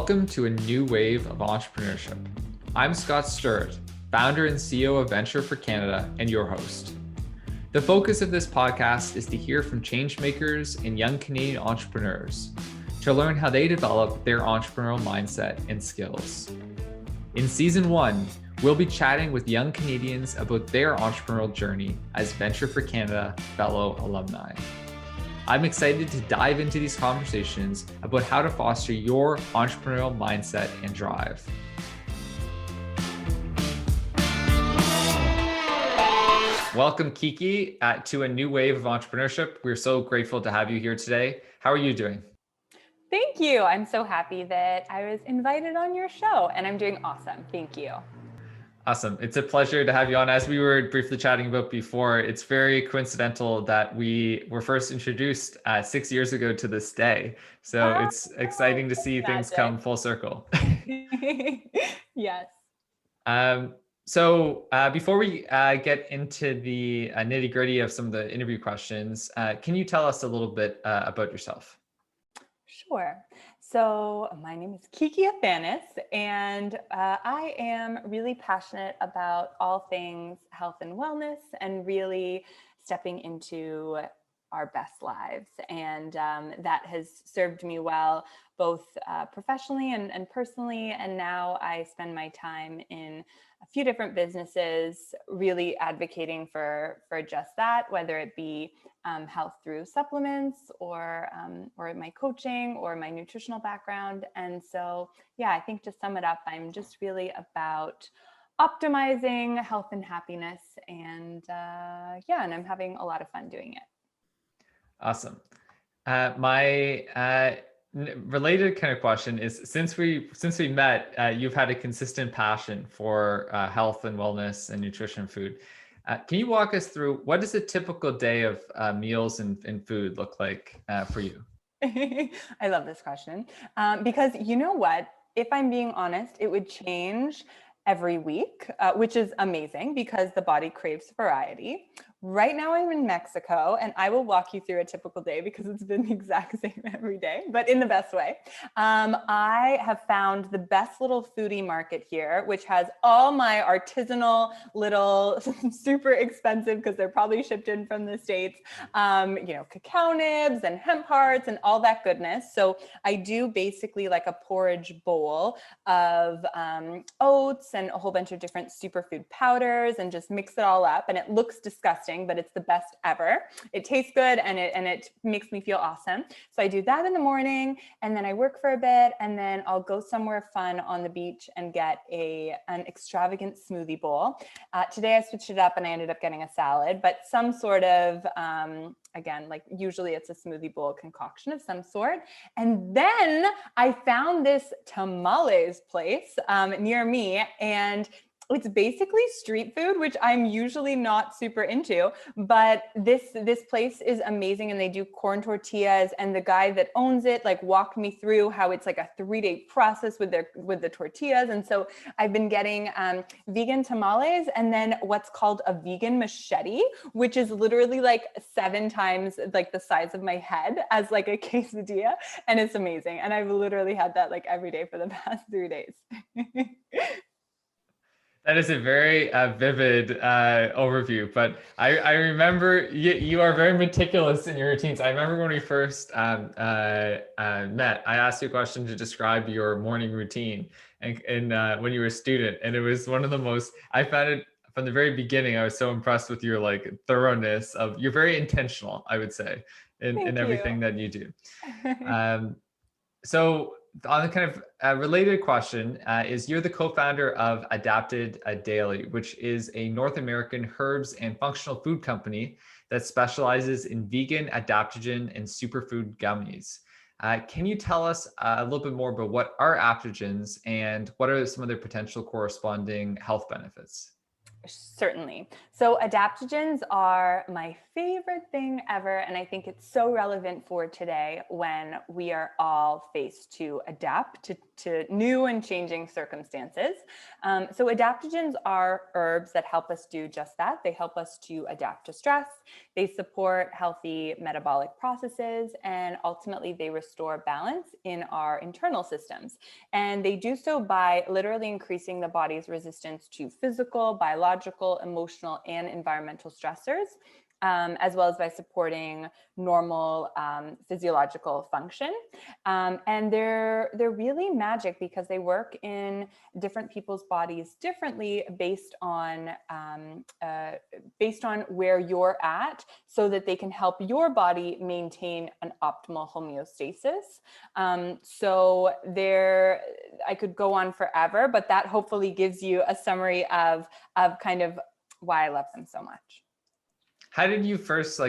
Welcome to a new wave of entrepreneurship. I'm Scott Sturt, founder and CEO of Venture for Canada and your host. The focus of this podcast is to hear from changemakers and young Canadian entrepreneurs to learn how they develop their entrepreneurial mindset and skills. In season 1, we'll be chatting with young Canadians about their entrepreneurial journey as Venture for Canada fellow alumni. I'm excited to dive into these conversations about how to foster your entrepreneurial mindset and drive. Welcome, Kiki, to a new wave of entrepreneurship. We're so grateful to have you here today. How are you doing? Thank you. I'm so happy that I was invited on your show, and I'm doing awesome. Thank you. Awesome. It's a pleasure to have you on. As we were briefly chatting about before, it's very coincidental that we were first introduced 6 years ago to this day. So it's exciting to see things come full circle. Yes. So before we get into the nitty gritty of some of the interview questions, can you tell us a little bit about yourself? Sure. So my name is Kiki Athanas, and I am really passionate about all things health and wellness and really stepping into our best lives. And that has served me well, both professionally and personally. And now I spend my time in a few different businesses, really advocating for just that, whether it be health through supplements or my coaching or my nutritional background. And so, yeah, I think to sum it up, I'm just really about optimizing health and happiness. And and I'm having a lot of fun doing it. Awesome. My related kind of question is, since we met, you've had a consistent passion for health and wellness and nutrition food. Can you walk us through what does a typical day of meals and food look like for you? I love this question because you know what? If I'm being honest, it would change every week, which is amazing because the body craves variety. Right now I'm in Mexico, and I will walk you through a typical day because it's been the exact same every day, but in the best way. I have found the best little foodie market here, which has all my artisanal little, super expensive because they're probably shipped in from the States, cacao nibs and hemp hearts and all that goodness. So I do basically like a porridge bowl of oats and a whole bunch of different superfood powders and just mix it all up. And it looks disgusting, but it's the best ever. It tastes good and it makes me feel awesome. So I do that in the morning, and then I work for a bit, and then I'll go somewhere fun on the beach and get an extravagant smoothie bowl. Today I switched it up and I ended up getting a salad, but some sort of, again, like usually it's a smoothie bowl concoction of some sort. And then I found this tamales place near me, and it's basically street food, which I'm usually not super into, but this place is amazing, and they do corn tortillas, and the guy that owns it like walked me through how it's like a 3-day process with the tortillas. And so I've been getting vegan tamales, and then what's called a vegan machete, which is literally like 7 times like the size of my head as like a quesadilla, and it's amazing. And I've literally had that like every day for the past 3 days. That is a very vivid overview, but I remember you are very meticulous in your routines. I remember when we first met, I asked you a question to describe your morning routine and when you were a student, and it was one of the most, I found it from the very beginning, I was so impressed with your like thoroughness of, you're very intentional, I would say, in everything that you do. So on the kind of related question is, you're the co-founder of Adapted Daily, which is a North American herbs and functional food company that specializes in vegan, adaptogen, and superfood gummies. Can you tell us a little bit more about what are adaptogens and what are some of their potential corresponding health benefits? Certainly. So adaptogens are my favorite thing ever. And I think it's so relevant for today when we are all faced to adapt to new and changing circumstances. So adaptogens are herbs that help us do just that. They help us to adapt to stress. They support healthy metabolic processes, and ultimately they restore balance in our internal systems. And they do so by literally increasing the body's resistance to physical, biological, emotional, and environmental stressors, as well as by supporting normal physiological function. And they're really magic because they work in different people's bodies differently based on where you're at, so that they can help your body maintain an optimal homeostasis. So I could go on forever, but that hopefully gives you a summary of kind of why I love them so much. How did you first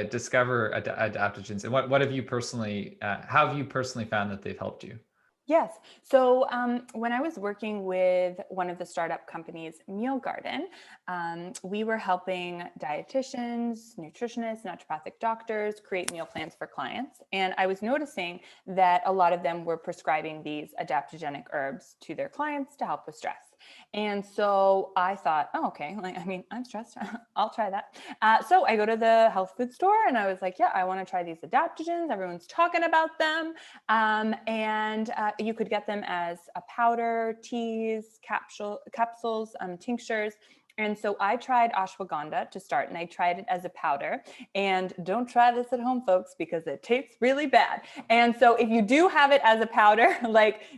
discover adaptogens, and what have you personally, how have you personally found that they've helped you? Yes. So when I was working with one of the startup companies, Meal Garden, we were helping dietitians, nutritionists, naturopathic doctors create meal plans for clients. And I was noticing that a lot of them were prescribing these adaptogenic herbs to their clients to help with stress. And so I thought, oh, okay, I'm stressed. I'll try that. So I go to the health food store and I was like, yeah, I want to try these adaptogens. Everyone's talking about them. And you could get them as a powder, teas, capsules, tinctures. And so I tried ashwagandha to start, and I tried it as a powder. And don't try this at home, folks, because it tastes really bad. And so if you do have it as a powder,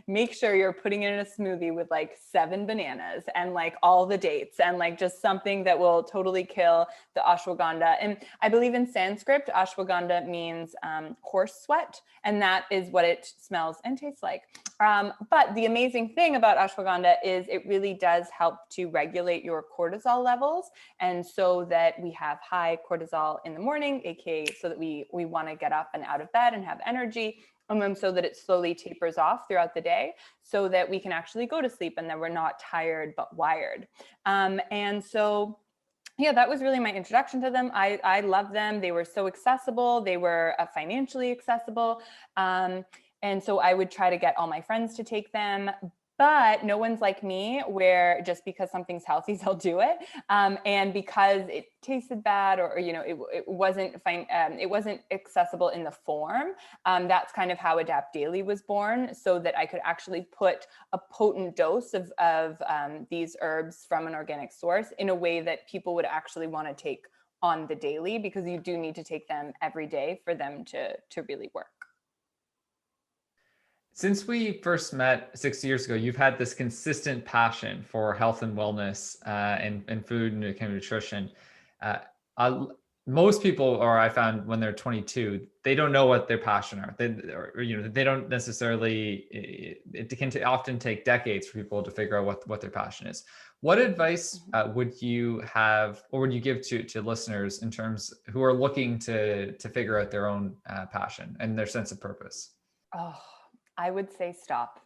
make sure you're putting it in a smoothie with 7 bananas and all the dates, and just something that will totally kill the ashwagandha. And I believe in Sanskrit, ashwagandha means horse sweat, and that is what it smells and tastes like. But the amazing thing about ashwagandha is it really does help to regulate your cortisol levels, and so that we have high cortisol in the morning, aka so that we want to get up and out of bed and have energy, and then so that it slowly tapers off throughout the day, so that we can actually go to sleep and that we're not tired but wired. And so yeah, that was really my introduction to them. I love them. They were so accessible. They were financially accessible. And so I would try to get all my friends to take them. But no one's like me, where just because something's healthy, they'll do it. And because it tasted bad, or it wasn't fine, it wasn't accessible in the form. That's kind of how Adapt Daily was born, so that I could actually put a potent dose of these herbs from an organic source in a way that people would actually want to take on the daily, because you do need to take them every day for them to really work. Since we first met 6 years ago, you've had this consistent passion for health and wellness, and food and kind of nutrition. Most people, or I found when they're 22, they don't know what their passion are. They don't necessarily. It can often take decades for people to figure out what their passion is. What advice would you have, or would you give to listeners in terms who are looking to figure out their own passion and their sense of purpose? Oh, I would say stop.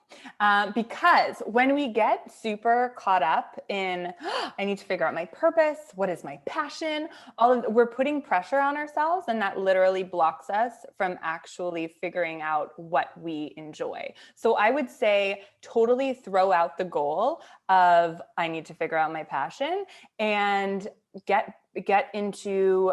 Because when we get super caught up in, I need to figure out my purpose, what is my passion, we're putting pressure on ourselves, and that literally blocks us from actually figuring out what we enjoy. So I would say totally throw out the goal of, I need to figure out my passion, and get into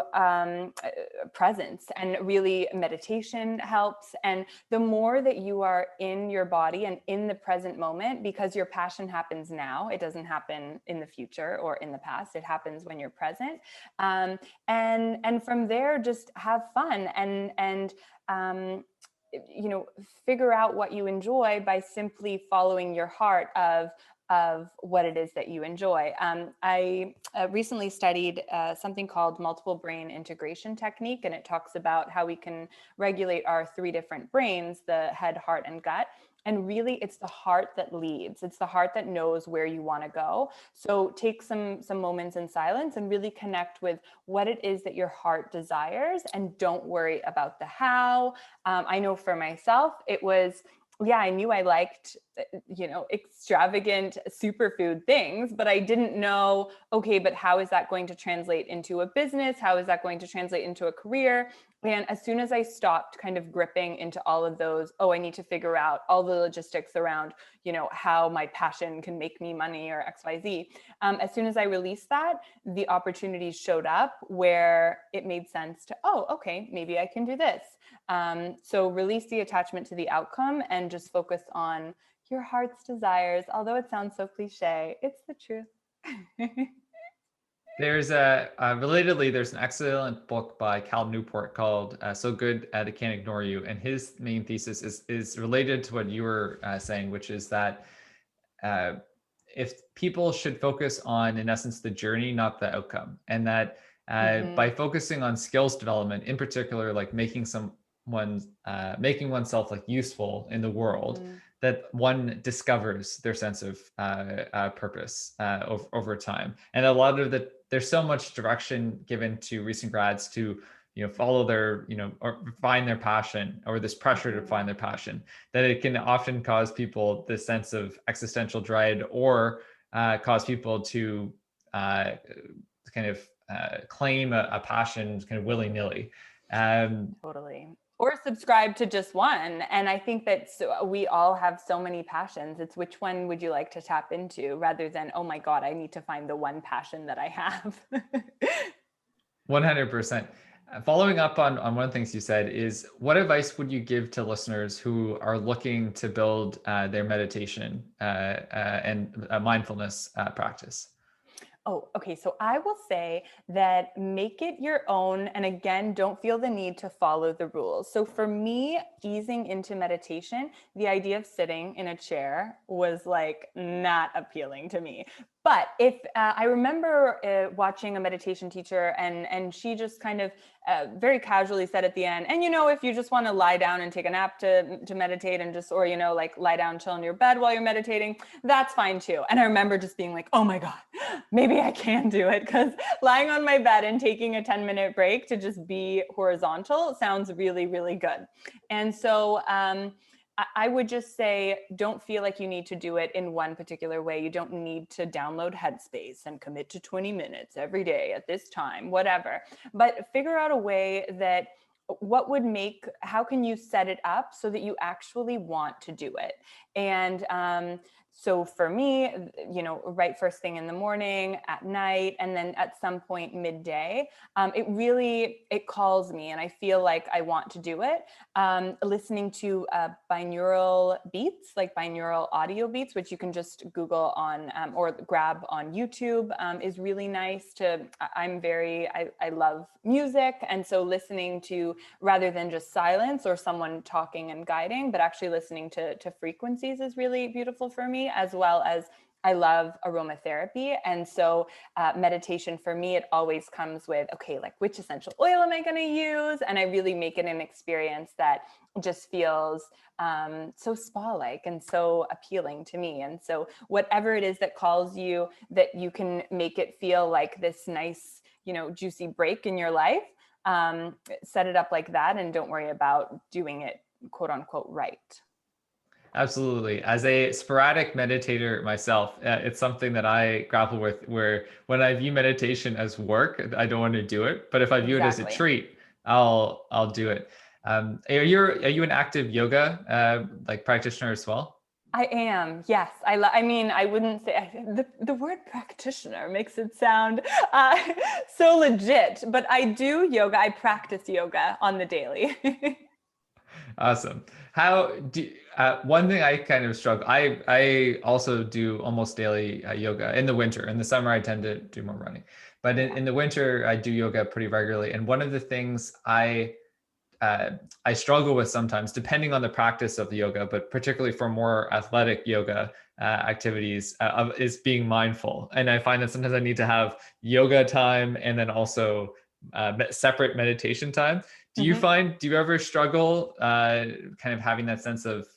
presence. And really, meditation helps. And the more that you are in your body and in the present moment, because your passion happens now, it doesn't happen in the future or in the past, it happens when you're present. And from there, just have fun and figure out what you enjoy by simply following your heart of what it is that you enjoy. I recently studied something called multiple brain integration technique, and it talks about how we can regulate our 3 different brains, the head, heart, and gut. And really, it's the heart that leads. It's the heart that knows where you want to go. So take some moments in silence and really connect with what it is that your heart desires, and don't worry about the how. I know for myself, it was, I knew I liked, extravagant superfood things, but I didn't know, okay, but how is that going to translate into a business? How is that going to translate into a career? And as soon as I stopped kind of gripping into all of those, oh, I need to figure out all the logistics around, how my passion can make me money or XYZ. As soon as I released that, the opportunities showed up where it made sense to, oh, okay, maybe I can do this. So release the attachment to the outcome and just focus on your heart's desires. Although it sounds so cliche, it's the truth. There's relatedly, there's an excellent book by Cal Newport called "So Good They Can't Ignore You," and his main thesis is related to what you were saying, which is that if people should focus on, in essence, the journey, not the outcome, and that by focusing on skills development, in particular, like making oneself like useful in the world, that one discovers their sense of purpose over time. And a lot of there's so much direction given to recent grads to follow their or find their passion, or this pressure to find their passion, that it can often cause people this sense of existential dread, or cause people to kind of claim a passion kind of willy-nilly. Totally. Or subscribe to just one. And I think that we all have so many passions. It's which one would you like to tap into, rather than, oh my God, I need to find the one passion that I have. 100%. Following up on one of the things you said is, what advice would you give to listeners who are looking to build their meditation and mindfulness practice? Oh, okay. So I will say that make it your own. And again, don't feel the need to follow the rules. So for me, easing into meditation, the idea of sitting in a chair was like not appealing to me. But if I remember watching a meditation teacher, and she just kind of very casually said at the end, and if you just want to lie down and take a nap to meditate, and just, or like lie down, chill in your bed while you're meditating, that's fine too. And I remember just being like, oh my God, maybe I can do it, because lying on my bed and taking a 10-minute break to just be horizontal sounds really, really good. And so I would just say, don't feel like you need to do it in one particular way. You don't need to download Headspace and commit to 20 minutes every day at this time, whatever. But figure out a way that how can you set it up so that you actually want to do it? And so for me, right first thing in the morning, at night, and then at some point midday, it calls me and I feel like I want to do it. Listening to binaural beats, like binaural audio beats, which you can just Google on or grab on YouTube, is really nice I love music. And so listening to, rather than just silence or someone talking and guiding, but actually listening to frequencies is really beautiful for me, as well as I love aromatherapy. And so meditation for me, it always comes with, okay, like which essential oil am I going to use? And I really make it an experience that just feels so spa-like and so appealing to me. And so whatever it is that calls you, that you can make it feel like this nice, juicy break in your life, set it up like that, and don't worry about doing it quote unquote right. Absolutely. As a sporadic meditator myself, it's something that I grapple with, where when I view meditation as work, I don't want to do it. But if I view it as a treat, I'll do it. Are you an active yoga like practitioner as well? I am. Yes. I mean, I wouldn't say the word practitioner makes it sound so legit, but I do yoga. I practice yoga on the daily. Awesome. One thing I kind of struggle, I also do almost daily yoga in the winter. In the summer, I tend to do more running, but in the winter, I do yoga pretty regularly. And one of the things I struggle with sometimes, depending on the practice of the yoga, but particularly for more athletic yoga activities, is being mindful. And I find that sometimes I need to have yoga time and then also separate meditation time. Do you ever struggle kind of having that sense of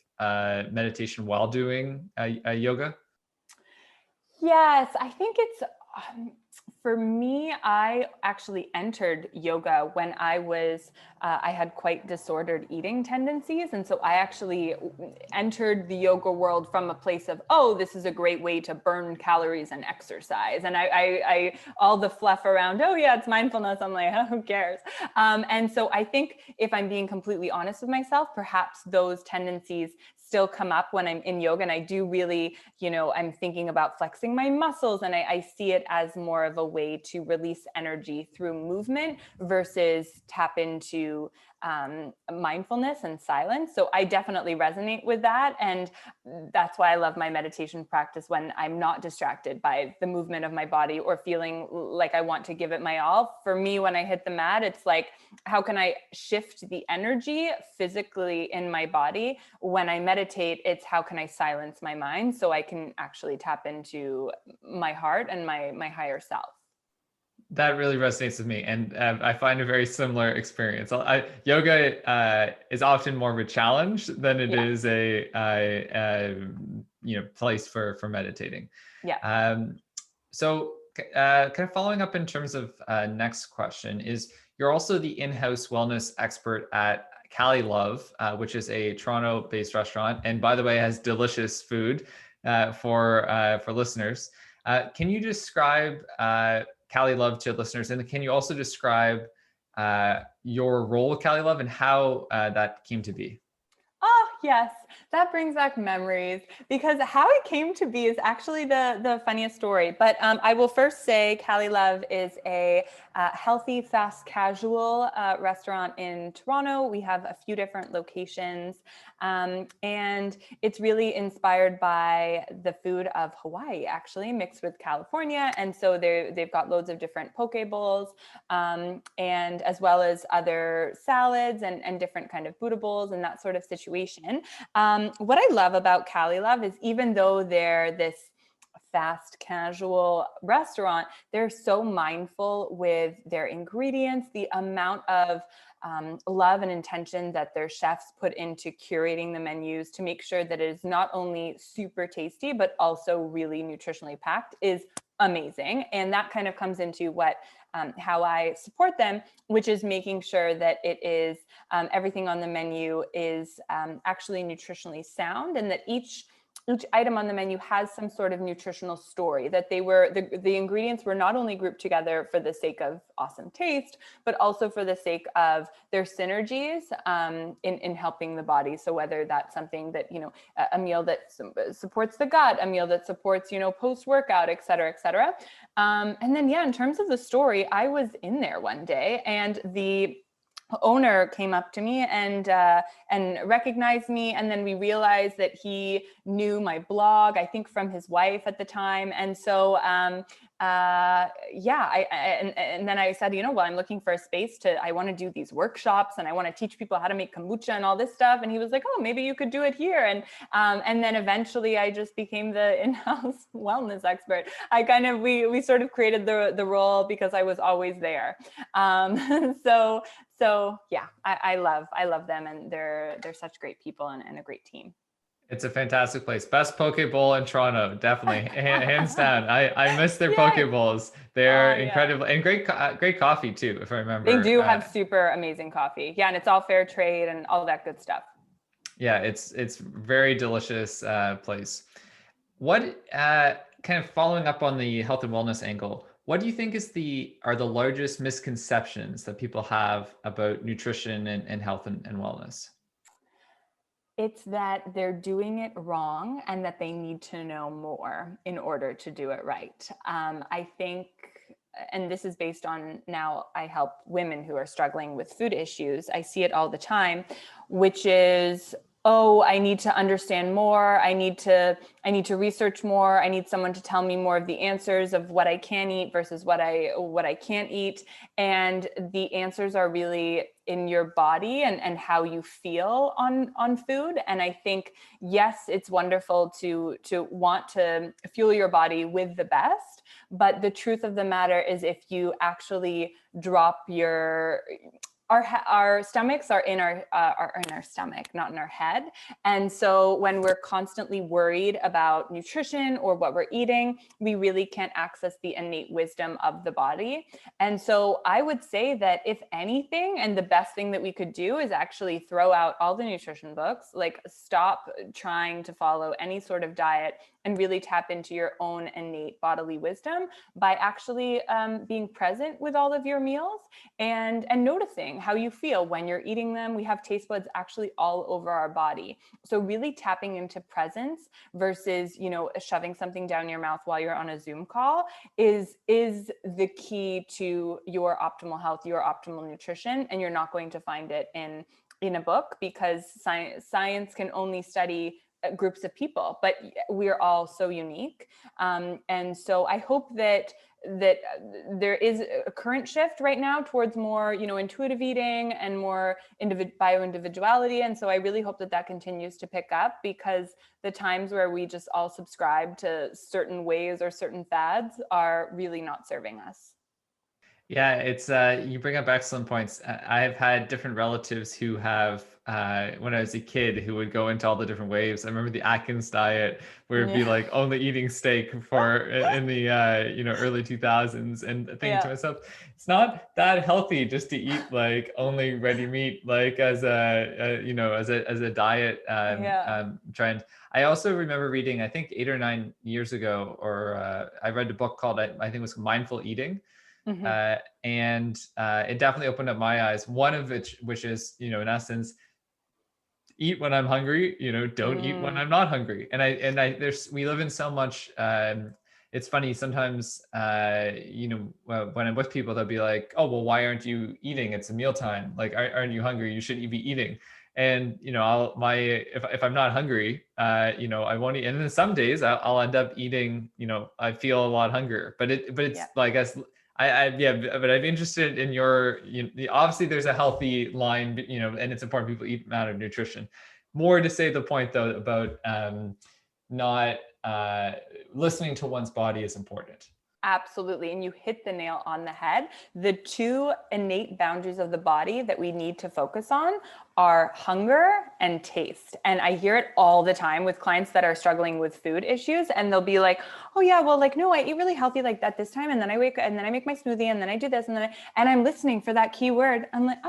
meditation while doing yoga? Yes, I think it's For me, I actually entered yoga when I had quite disordered eating tendencies. And so I actually entered the yoga world from a place of, oh, this is a great way to burn calories and exercise. And all the fluff around, oh yeah, it's mindfulness. I'm like, oh, who cares? And so I think if I'm being completely honest with myself, perhaps those tendencies still come up when I'm in yoga. And I do really, I'm thinking about flexing my muscles, and I see it as more of a way to release energy through movement versus tap into mindfulness and silence. So I definitely resonate with that. And that's why I love my meditation practice when I'm not distracted by the movement of my body or feeling like I want to give it my all. For me, when I hit the mat, it's like, how can I shift the energy physically in my body? When I meditate, it's how can I silence my mind so I can actually tap into my heart and my higher self. That really resonates with me, and I find a very similar experience. Yoga is often more of a challenge than it is a place for meditating. Yeah. So kind of following up in terms of next question is, you're also the in-house wellness expert at Cali Love, which is a Toronto-based restaurant, and by the way, has delicious food for listeners. Can you describe Cali Love to listeners, and can you also describe your role with Cali Love and how that came to be? Oh, yes, that brings back memories, because how it came to be is actually the funniest story. But I will first say Cali Love is a healthy, fast casual restaurant in Toronto. We have a few different locations, and it's really inspired by the food of Hawaii, actually, mixed with California. And so they've got loads of different poke bowls, and as well as other salads and different kind of Buddha bowls and that sort of situation. What I love about Cali Love is, even though they're this fast casual restaurant, they're so mindful with their ingredients, the amount of love and intention that their chefs put into curating the menus to make sure that it is not only super tasty, but also really nutritionally packed is amazing. And that kind of comes into how I support them, which is making sure that it is everything on the menu is actually nutritionally sound, and that each item on the menu has some sort of nutritional story, that the ingredients were not only grouped together for the sake of awesome taste, but also for the sake of their synergies in helping the body. So whether that's something that, a meal that supports the gut, a meal that supports, post-workout, et cetera, et cetera. And then, in terms of the story, I was in there one day, and the owner came up to me and recognized me, and then we realized that he knew my blog, I think from his wife at the time. And so and then I said, well, I'm looking for a space I want to do these workshops, and I want to teach people how to make kombucha and all this stuff. And he was like, oh, maybe you could do it here. And then eventually I just became the in-house wellness expert. We sort of created the role because I was always there. So yeah, I love them, and they're such great people and a great team. It's a fantastic place. Best poke bowl in Toronto, definitely, hands down. I miss their poke bowls. They're incredible, and great coffee too, if I remember. They do have super amazing coffee. Yeah, and it's all fair trade and all that good stuff. Yeah, it's very delicious place. What kind of following up on the health and wellness angle, what do you think are the largest misconceptions that people have about nutrition and health and wellness? It's that they're doing it wrong and that they need to know more in order to do it right. I think, and this is based on, now I help women who are struggling with food issues. I see it all the time, which is, oh, I need to understand more. I need to research more. I need someone to tell me more of the answers of what I can eat versus what I can't eat. And the answers are really in your body and how you feel on food. And I think, yes, it's wonderful to want to fuel your body with the best, but the truth of the matter is, if you actually drop your our stomachs are are in our stomach, not in our head. And so when we're constantly worried about nutrition or what we're eating, we really can't access the innate wisdom of the body. And so I would say that if anything, and the best thing that we could do is actually throw out all the nutrition books, like stop trying to follow any sort of diet and really tap into your own innate bodily wisdom by actually being present with all of your meals and noticing how you feel when you're eating them. We have taste buds actually all over our body. So really tapping into presence versus, shoving something down your mouth while you're on a Zoom call is the key to your optimal health, your optimal nutrition. And you're not going to find it in a book, because science can only study groups of people, but we're all so unique. And so I hope that there is a current shift right now towards more, intuitive eating and more bio-individuality. And so I really hope that continues to pick up, because the times where we just all subscribe to certain ways or certain fads are really not serving us. Yeah, it's you bring up excellent points. I've had different relatives who have, when I was a kid, who would go into all the different waves. I remember the Atkins diet, where it'd be like only eating steak for in the early 2000s, and thinking to myself, it's not that healthy just to eat like only ready meat, like as a diet trend. I also remember reading, I think 8 or 9 years ago, or I read a book called, I think it was Mindful Eating. And it definitely opened up my eyes. One of which is, in essence, eat when I'm hungry, don't eat when I'm not hungry. We live in so much, it's funny sometimes, when I'm with people, they'll be like, oh, well, why aren't you eating? It's a mealtime. Like, aren't you hungry? You should be eating. And, if I'm not hungry, I won't eat. And then some days I'll end up eating, I feel a lot hungrier, but it's like, as but I'm interested in your, obviously there's a healthy line, and it's important people eat amount of nutrition. More to say the point though about not listening to one's body is important. Absolutely. And you hit the nail on the head. The two innate boundaries of the body that we need to focus on are hunger and taste. And I hear it all the time with clients that are struggling with food issues. And they'll be like, oh yeah, well, like, no, I eat really healthy like that this time. And then I wake and then I make my smoothie and then I do this and I'm listening for that key word. I'm like,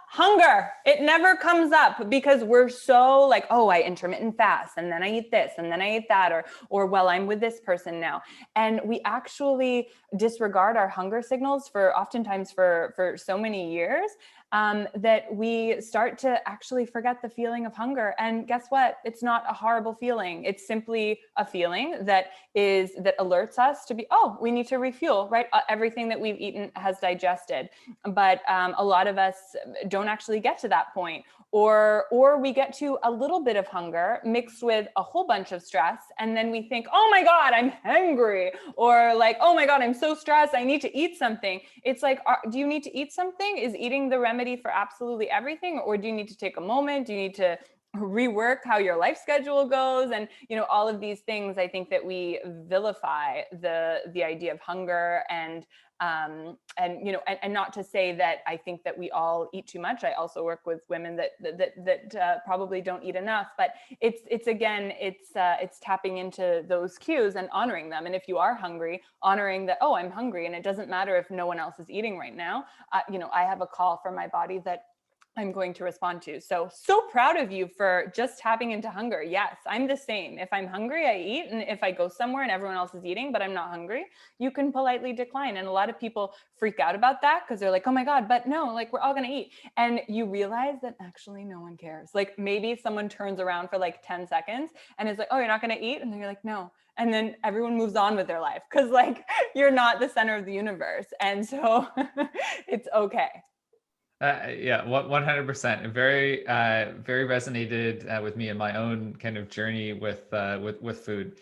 hunger. It never comes up, because we're so like, oh, I intermittent fast and then I eat this and then I eat that, or well, I'm with this person now. And we actually disregard our hunger signals oftentimes for so many years, that we start to actually forget the feeling of hunger. And guess what? It's not a horrible feeling. It's simply a feeling that alerts us to be, oh, we need to refuel, right? Everything that we've eaten has digested. But a lot of us don't actually get to that point. Or we get to a little bit of hunger mixed with a whole bunch of stress. And then we think, oh my God, I'm hungry. Or like, oh my God, I'm so stressed, I need to eat something. It's like, do you need to eat something? Is eating the remedy for absolutely everything? Or do you need to take a moment? Do you need to rework how your life schedule goes? And all of these things, I think that we vilify the idea of hunger, and not to say that I think that we all eat too much. I also work with women that probably don't eat enough, but it's tapping into those cues and honoring them. And if you are hungry, honoring that, oh, I'm hungry, and it doesn't matter if no one else is eating right now. I have a call from my body that I'm going to respond to. So proud of you for just tapping into hunger. Yes, I'm the same. If I'm hungry, I eat. And if I go somewhere and everyone else is eating, but I'm not hungry, you can politely decline. And a lot of people freak out about that, because they're like, oh my God, but no, like, we're all going to eat. And you realize that actually no one cares. Like, maybe someone turns around for like 10 seconds and is like, oh, you're not going to eat? And then you're like, no. And then everyone moves on with their life, because like, you're not the center of the universe. And so it's okay. 100%. Very, very resonated with me in my own kind of journey with food.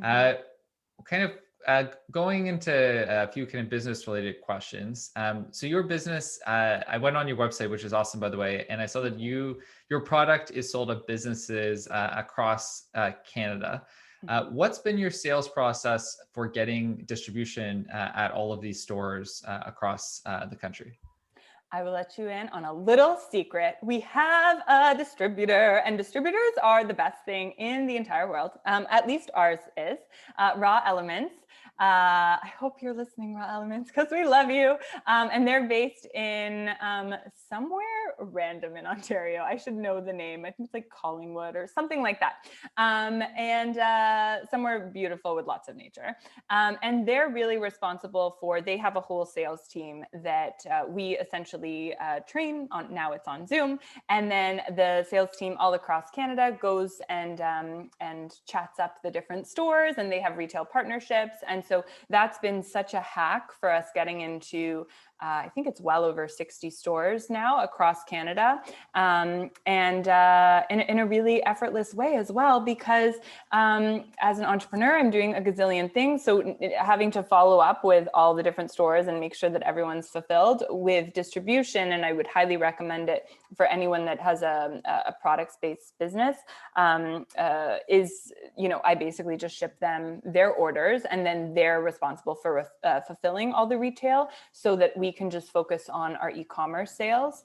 Kind of going into a few kind of business related questions. So your business, I went on your website, which is awesome, by the way, and I saw that your product is sold to businesses across Canada. What's been your sales process for getting distribution at all of these stores across the country? I will let you in on a little secret. We have a distributor, and distributors are the best thing in the entire world. At least ours is. Raw Elements. I hope you're listening, Raw Elements, because we love you. And they're based in somewhere random in Ontario. I should know the name. I think it's like Collingwood or something like that. And somewhere beautiful with lots of nature. And they're really responsible for, they have a whole sales team that we essentially train on. Now it's on Zoom. And then the sales team all across Canada goes and chats up the different stores, and they have retail partnerships. And so that's been such a hack for us getting into, I think it's well over 60 stores now across Canada, and in a really effortless way as well, because as an entrepreneur, I'm doing a gazillion things. So having to follow up with all the different stores and make sure that everyone's fulfilled with distribution, and I would highly recommend it for anyone that has a products-based business, is, I basically just ship them their orders, and then they're responsible for fulfilling all the retail, so that we can just focus on our e-commerce sales.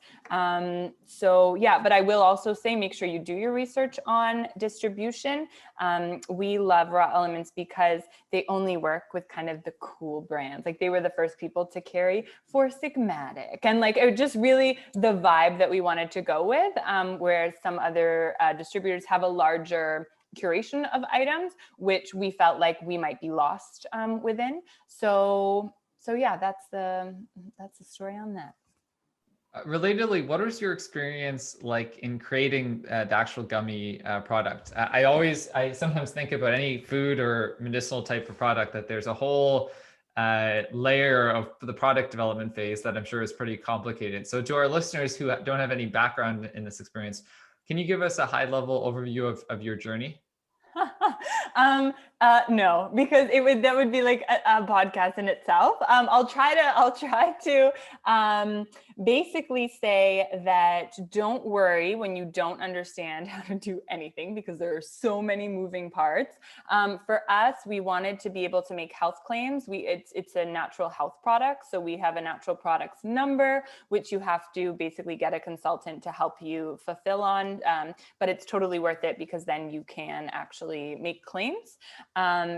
So yeah, but I will also say, make sure you do your research on distribution. We love Raw Elements because they only work with kind of the cool brands. Like, they were the first people to carry Four Sigmatic, and like, it just really the vibe that we wanted to go with, whereas some other distributors have a larger curation of items, which we felt like we might be lost within. So yeah, that's the story on that. Relatedly, what was your experience like in creating the actual gummy product? I sometimes think about any food or medicinal type of product that there's a whole layer of the product development phase that I'm sure is pretty complicated. So to our listeners who don't have any background in this experience, can you give us a high level overview of your journey? No, because that would be like a podcast in itself. I'll try to basically say that don't worry when you don't understand how to do anything, because there are so many moving parts. For us, we wanted to be able to make health claims. It's a natural health product. So we have a natural products number, which you have to basically get a consultant to help you fulfill on. But it's totally worth it, because then you can actually make claims,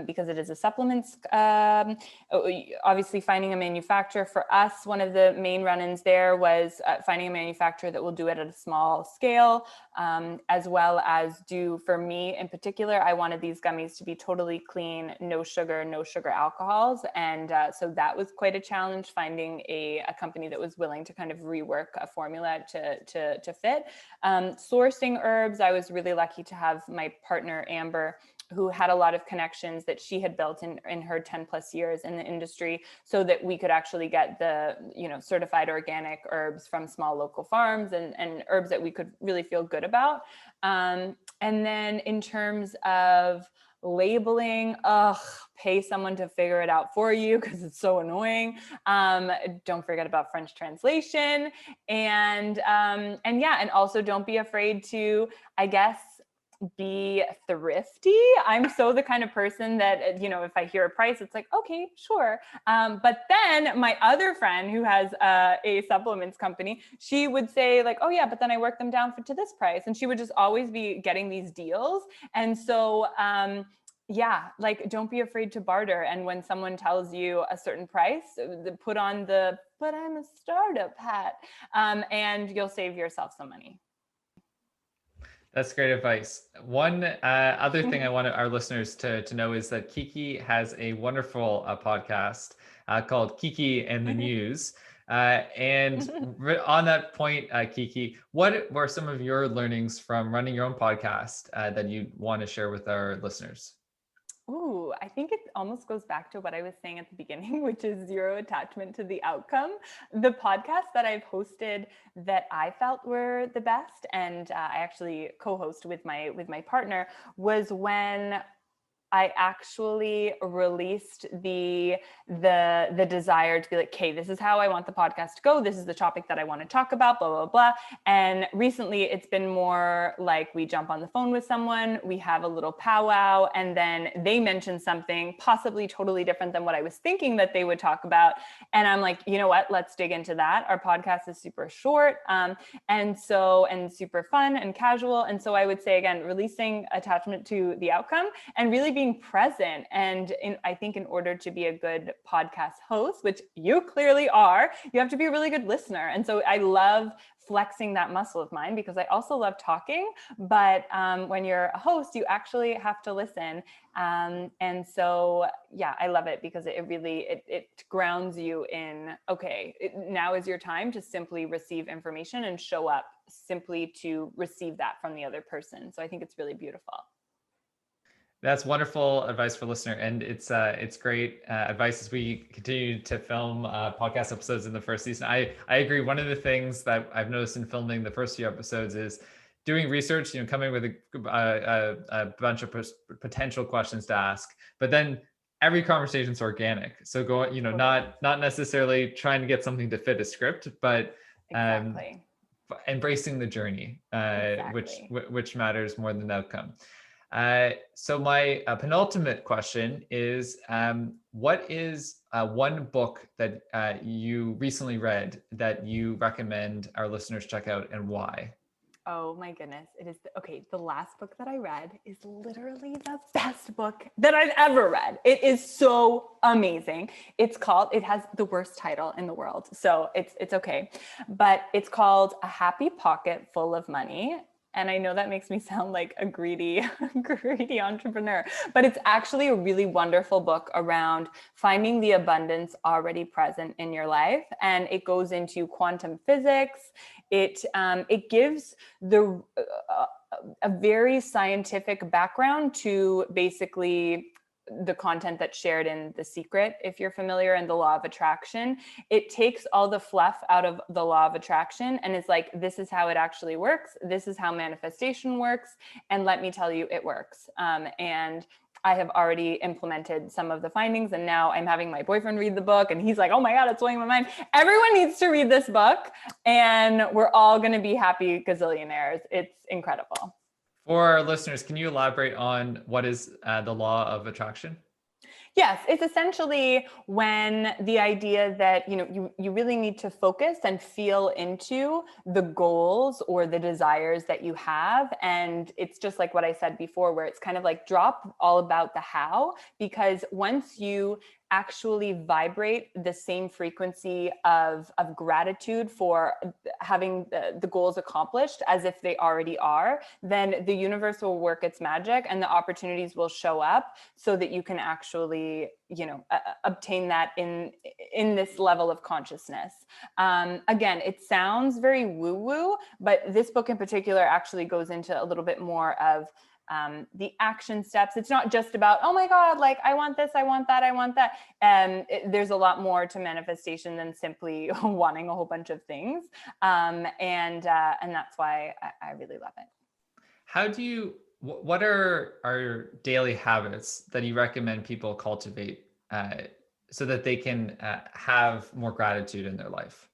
because it is a supplements. Obviously, finding a manufacturer for us, one of the main run-ins there was finding a manufacturer that will do it at a small scale, as well as for me in particular, I wanted these gummies to be totally clean, no sugar alcohols. And so that was quite a challenge, finding a company that was willing to kind of rework a formula to fit. Sourcing herbs, I was really lucky to have my partner, Amber, who had a lot of connections that she had built in her 10 plus years in the industry, so that we could actually get the, certified organic herbs from small local farms, and herbs that we could really feel good about. And then in terms of labeling, pay someone to figure it out for you, because it's so annoying. Don't forget about French translation, and also don't be afraid to, I guess, be thrifty. I'm so the kind of person that, if I hear a price, it's like, okay, sure. But then my other friend who has a supplements company, she would say like, oh yeah, but then I work them down to this price. And she would just always be getting these deals. And so, like, don't be afraid to barter. And when someone tells you a certain price, put on but I'm a startup hat, and you'll save yourself some money. That's great advice. One other thing I want our listeners to know is that Kiki has a wonderful podcast called Kiki and the News. And on that point, Kiki, what were some of your learnings from running your own podcast that you want to share with our listeners? Ooh, I think it almost goes back to what I was saying at the beginning, which is zero attachment to the outcome. The podcasts that I've hosted that I felt were the best, and I actually co-host with my partner, was when I actually released the desire to be like, okay, this is how I want the podcast to go. This is the topic that I want to talk about, blah, blah, blah. And recently it's been more like we jump on the phone with someone, we have a little powwow, and then they mention something possibly totally different than what I was thinking that they would talk about. And I'm like, you know what, let's dig into that. Our podcast is super short, and super fun and casual. And so I would say, again, releasing attachment to the outcome and really being present. And I think in order to be a good podcast host, which you clearly are, you have to be a really good listener. And so I love flexing that muscle of mine because I also love talking, but when you're a host, you actually have to listen. And so, yeah, I love it because it really, it grounds you in, okay, now is your time to simply receive information and show up simply to receive that from the other person. So I think it's really beautiful. That's wonderful advice for listener, and it's great advice as we continue to film podcast episodes in the first season. I agree. One of the things that I've noticed in filming the first few episodes is doing research. Coming with a bunch of potential questions to ask, but then every conversation is organic. So going, not necessarily trying to get something to fit a script, but exactly. Embracing the journey, Exactly. which matters more than the outcome. So my penultimate question is, what is one book that you recently read that you recommend our listeners check out, and why? Oh my goodness. It is the last book that I read is literally the best book that I've ever read. It is so amazing. It has the worst title in the world, so it's okay. But it's called A Happy Pocket Full of Money. And I know that makes me sound like a greedy entrepreneur, but it's actually a really wonderful book around finding the abundance already present in your life. And it goes into quantum physics. It gives a very scientific background to basically the content that's shared in The Secret, if you're familiar, and the law of attraction. It takes all the fluff out of the law of attraction and is like, this is how it actually works. This is how manifestation works. And let me tell you, it works. And I have already implemented some of the findings, and now I'm having my boyfriend read the book, and he's like, oh my God, it's blowing my mind. Everyone needs to read this book, and we're all going to be happy gazillionaires. It's incredible. For our listeners, can you elaborate on what is the law of attraction? Yes, it's essentially when the idea that you really need to focus and feel into the goals or the desires that you have. And it's just like what I said before, where it's kind of like drop all about the how, because once you actually vibrate the same frequency of gratitude for having the goals accomplished as if they already are, then the universe will work its magic and the opportunities will show up so that you can actually obtain that in this level of consciousness. Again, it sounds very woo-woo, but this book in particular actually goes into a little bit more of the action steps. It's not just about, oh my God, like I want this, I want that, I want that. There's a lot more to manifestation than simply wanting a whole bunch of things. And that's why I really love it. What are our daily habits that you recommend people cultivate so that they can have more gratitude in their life?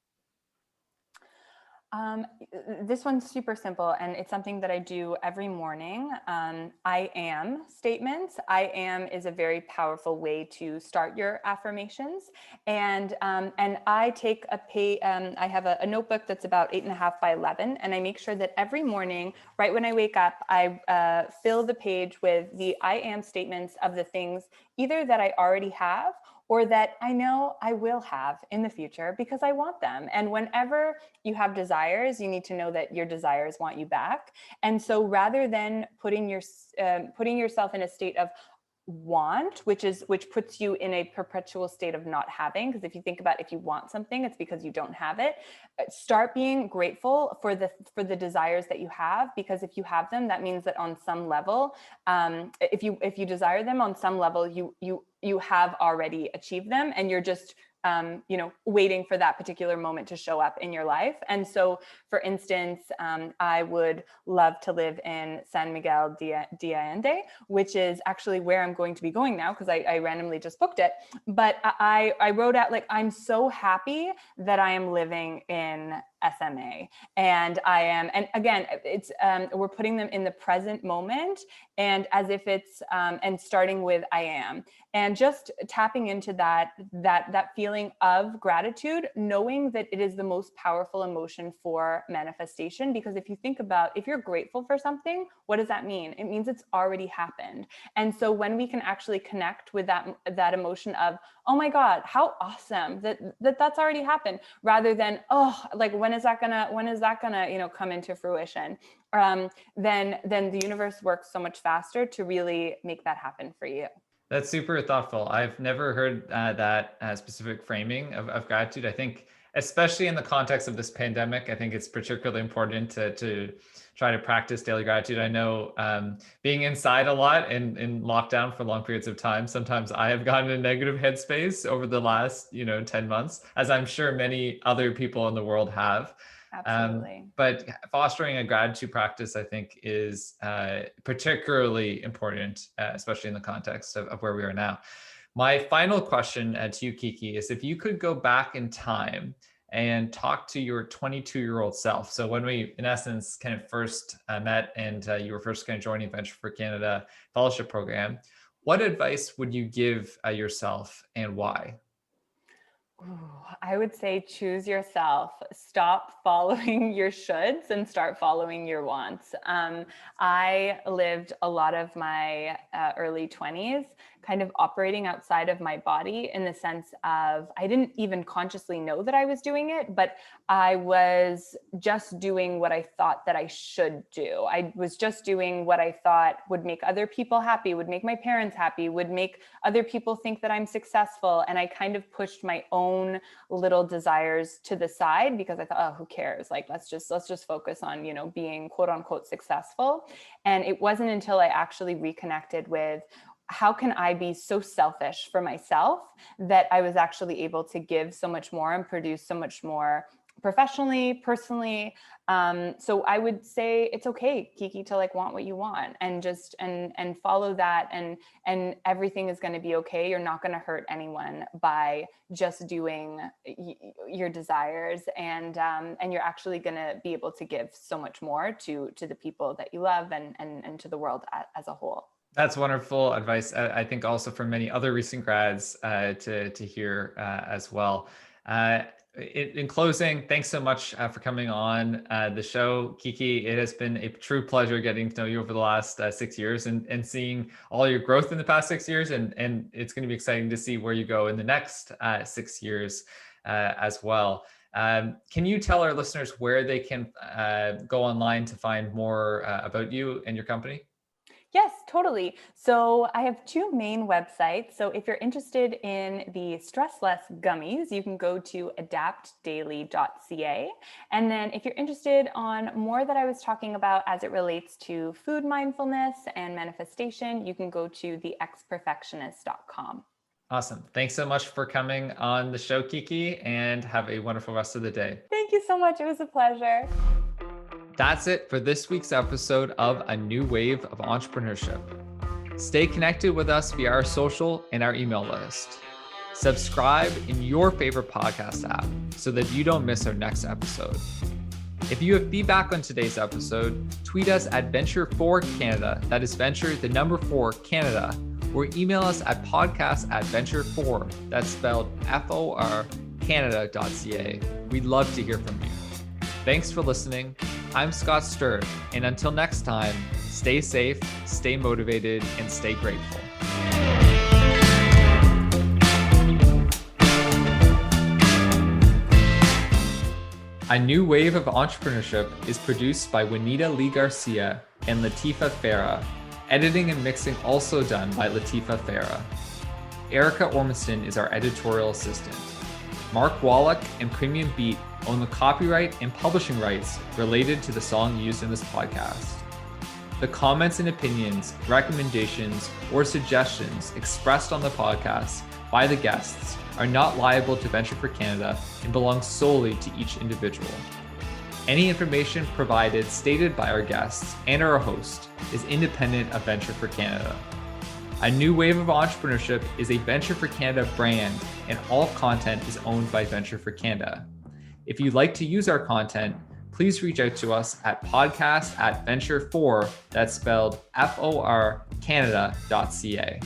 This one's super simple, and it's something that I do every morning. I am statements. I am is a very powerful way to start your affirmations. And I take I have a notebook that's about 8.5 by 11, and I make sure that every morning, right when I wake up, I fill the page with the I am statements of the things either that I already have or that I know I will have in the future because I want them. And whenever you have desires, you need to know that your desires want you back. And so rather than putting yourself in a state of want, which puts you in a perpetual state of not having, because if you think about, if you want something, it's because you don't have it. Start being grateful for the desires that you have, because if you have them, that means that on some level, if you desire them on some level, you have already achieved them, and you're just waiting for that particular moment to show up in your life. And so, for instance, I would love to live in San Miguel de Allende, which is actually where I'm going to be going now because I randomly just booked it. But I wrote out, like, I'm so happy that I am living in SMA, and I am, and again, it's we're putting them in the present moment, and as if it's and starting with I am, and just tapping into that feeling of gratitude, knowing that it is the most powerful emotion for manifestation. Because if you think about, if you're grateful for something, what does that mean? It means it's already happened. And so when we can actually connect with that emotion of, oh my God, how awesome that's already happened, rather than, oh, like, when is that gonna come into fruition? Then the universe works so much faster to really make that happen for you. That's super thoughtful. I've never heard that specific framing of gratitude. I think, especially in the context of this pandemic, I think it's particularly important to try to practice daily gratitude. I know being inside a lot and in lockdown for long periods of time, sometimes I have gotten in a negative headspace over the last 10 months, as I'm sure many other people in the world have. Absolutely. But fostering a gratitude practice, I think, is particularly important, especially in the context of where we are now. My final question to you, Kiki, is if you could go back in time and talk to your 22-year-old self. So when we, in essence, kind of first met and you were first kind of joining Venture for Canada Fellowship Program, what advice would you give yourself and why? Ooh, I would say choose yourself. Stop following your shoulds and start following your wants. I lived a lot of my early 20s kind of operating outside of my body, in the sense of I didn't even consciously know that I was doing it, but I was just doing what I thought that I should do. I was just doing what I thought would make other people happy, would make my parents happy, would make other people think that I'm successful. And I kind of pushed my own little desires to the side because I thought, oh, who cares? Like, let's just focus on, being quote unquote successful. And it wasn't until I actually reconnected with, how can I be so selfish for myself, that I was actually able to give so much more and produce so much more professionally, personally. So I would say it's okay, Kiki, to want what you want, and just and follow that, and everything is going to be okay. You're not going to hurt anyone by just doing your desires, and you're actually going to be able to give so much more to the people that you love, and to the world as a whole. That's wonderful advice. I think also for many other recent grads to hear as well. In closing, thanks so much for coming on the show, Kiki. It has been a true pleasure getting to know you over the last 6 years and seeing all your growth in the past 6 years. And it's going to be exciting to see where you go in the next 6 years as well. Can you tell our listeners where they can go online to find more about you and your company? Yes, totally. So I have two main websites. So if you're interested in the Stress Less gummies, you can go to adaptdaily.ca. And then if you're interested on more that I was talking about as it relates to food mindfulness and manifestation, you can go to theexperfectionist.com. Awesome. Thanks so much for coming on the show, Kiki, and have a wonderful rest of the day. Thank you so much. It was a pleasure. That's it for this week's episode of A New Wave of Entrepreneurship. Stay connected with us via our social and our email list. Subscribe in your favorite podcast app so that you don't miss our next episode. If you have feedback on today's episode, tweet us at Venture4Canada, that is Venture, the number 4, Canada, or email us at podcast@venture4, that's spelled FOR, Canada.ca. We'd love to hear from you. Thanks for listening. I'm Scott Sturt, and until next time, stay safe, stay motivated, and stay grateful. A New Wave of Entrepreneurship is produced by Juanita Lee Garcia and Latifa Farah. Editing and mixing also done by Latifa Farah. Erica Ormiston is our editorial assistant. Mark Wallach and Premium Beat own the copyright and publishing rights related to the song used in this podcast. The comments and opinions, recommendations, or suggestions expressed on the podcast by the guests are not liable to Venture for Canada and belong solely to each individual. Any information provided stated by our guests and our host is independent of Venture for Canada. A New Wave of Entrepreneurship is a Venture for Canada brand, and all content is owned by Venture for Canada. If you'd like to use our content, please reach out to us at podcast@venture4, that's spelled FOR, Canada.ca.